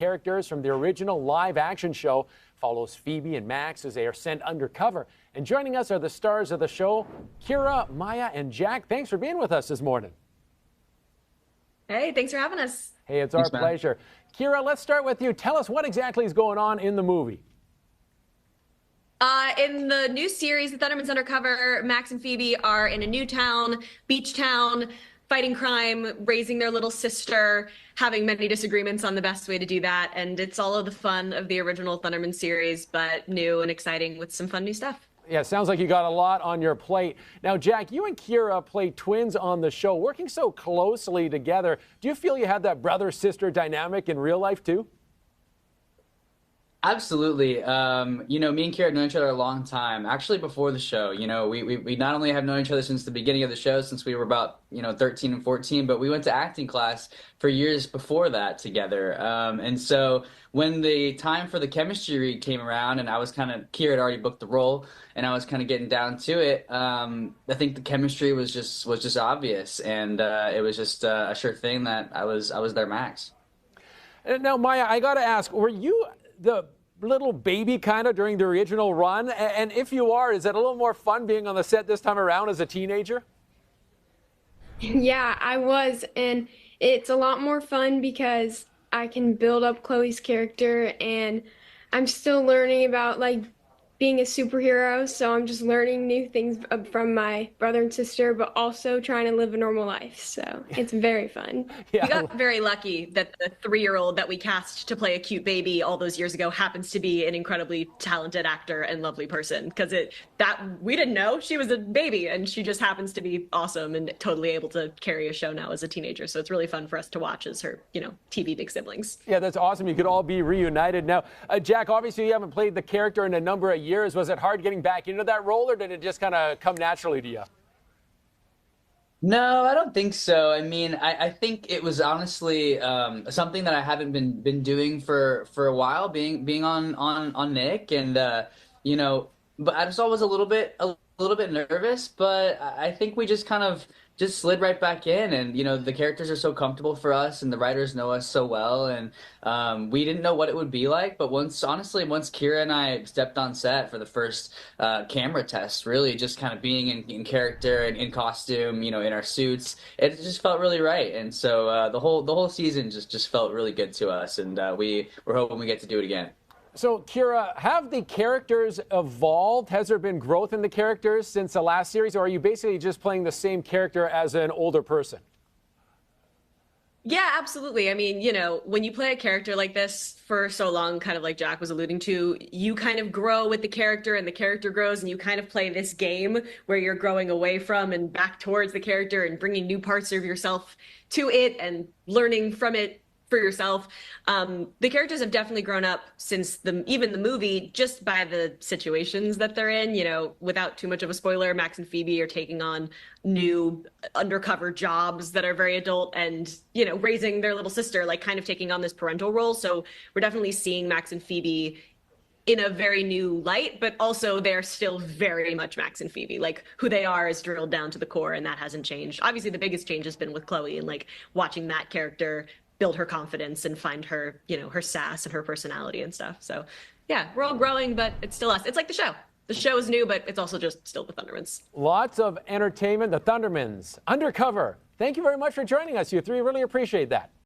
Characters from the original live-action show follows Phoebe and Max as they are sent undercover. And joining us are the stars of the show, Kira, Maya, and Jack. Thanks for being with us this morning. Hey, thanks for having us. Hey, it's Thanks, our man. pleasure. Kira, let's start with you. Tell us what exactly is going on in the movie. In the new series, The Thundermans Undercover, Max and Phoebe are in a new town, beach town, fighting crime, raising their little sister, having many disagreements on the best way to do that. And it's all of the fun of the original Thunderman series, but new and exciting with some fun new stuff. Yeah, sounds like you got a lot on your plate. Now, Jack, you and Kira play twins on the show, working so closely together. Do you feel you had that brother-sister dynamic in real life, too? Absolutely. Me and Kira have known each other a long time. Actually, before the show, we not only have known each other since the beginning of the show, since we were about, 13 and 14, but we went to acting class for years before that together. And so when the time for the chemistry read came around and Kira had already booked the role and I was kind of getting down to it, I think the chemistry was just obvious. And it was just a sure thing that I was their Max. Now, Maya, I got to ask, were you the little baby kind of during the original run? And if you are, is it a little more fun being on the set this time around as a teenager? Yeah, I was, and it's a lot more fun because I can build up Chloe's character, and I'm still learning about being a superhero, so I'm just learning new things from my brother and sister, but also trying to live a normal life. So it's very fun. Yeah. We got very lucky that the 3-year-old that we cast to play a cute baby all those years ago happens to be an incredibly talented actor and lovely person, because we didn't know she was a baby, and she just happens to be awesome and totally able to carry a show now as a teenager. So it's really fun for us to watch as her, TV big siblings. Yeah, that's awesome. You could all be reunited. Now, Jack, obviously you haven't played the character in a number of years. Was it hard getting back into that role, or did it just kind of come naturally to you? No, I don't think so. I mean, I think it was honestly something that I haven't been doing for a while, being on Nick, and but I just always a little bit nervous, but I think we just kind of just slid right back in, and the characters are so comfortable for us, and the writers know us so well, and we didn't know what it would be like, but once Kira and I stepped on set for the first camera test, really just kind of being in character and in costume, in our suits, it just felt really right, and so the whole season just felt really good to us, and we're hoping we get to do it again. So, Kira, have the characters evolved? Has there been growth in the characters since the last series, or are you basically just playing the same character as an older person? Yeah, absolutely. I mean, when you play a character like this for so long, kind of like Jack was alluding to, you kind of grow with the character and the character grows, and you kind of play this game where you're growing away from and back towards the character and bringing new parts of yourself to it and learning from it for yourself. The characters have definitely grown up since even the movie, just by the situations that they're in. Without too much of a spoiler, Max and Phoebe are taking on new undercover jobs that are very adult, and raising their little sister, kind of taking on this parental role. So we're definitely seeing Max and Phoebe in a very new light, but also they're still very much Max and Phoebe. Who they are is drilled down to the core, and that hasn't changed. Obviously, the biggest change has been with Chloe, and watching that character build her confidence and find her, her sass and her personality and stuff. So yeah, we're all growing, but it's still us. It's like the show. The show is new, but it's also just still the Thundermans. Lots of entertainment. The Thundermans Undercover. Thank you very much for joining us, you three. Really appreciate that.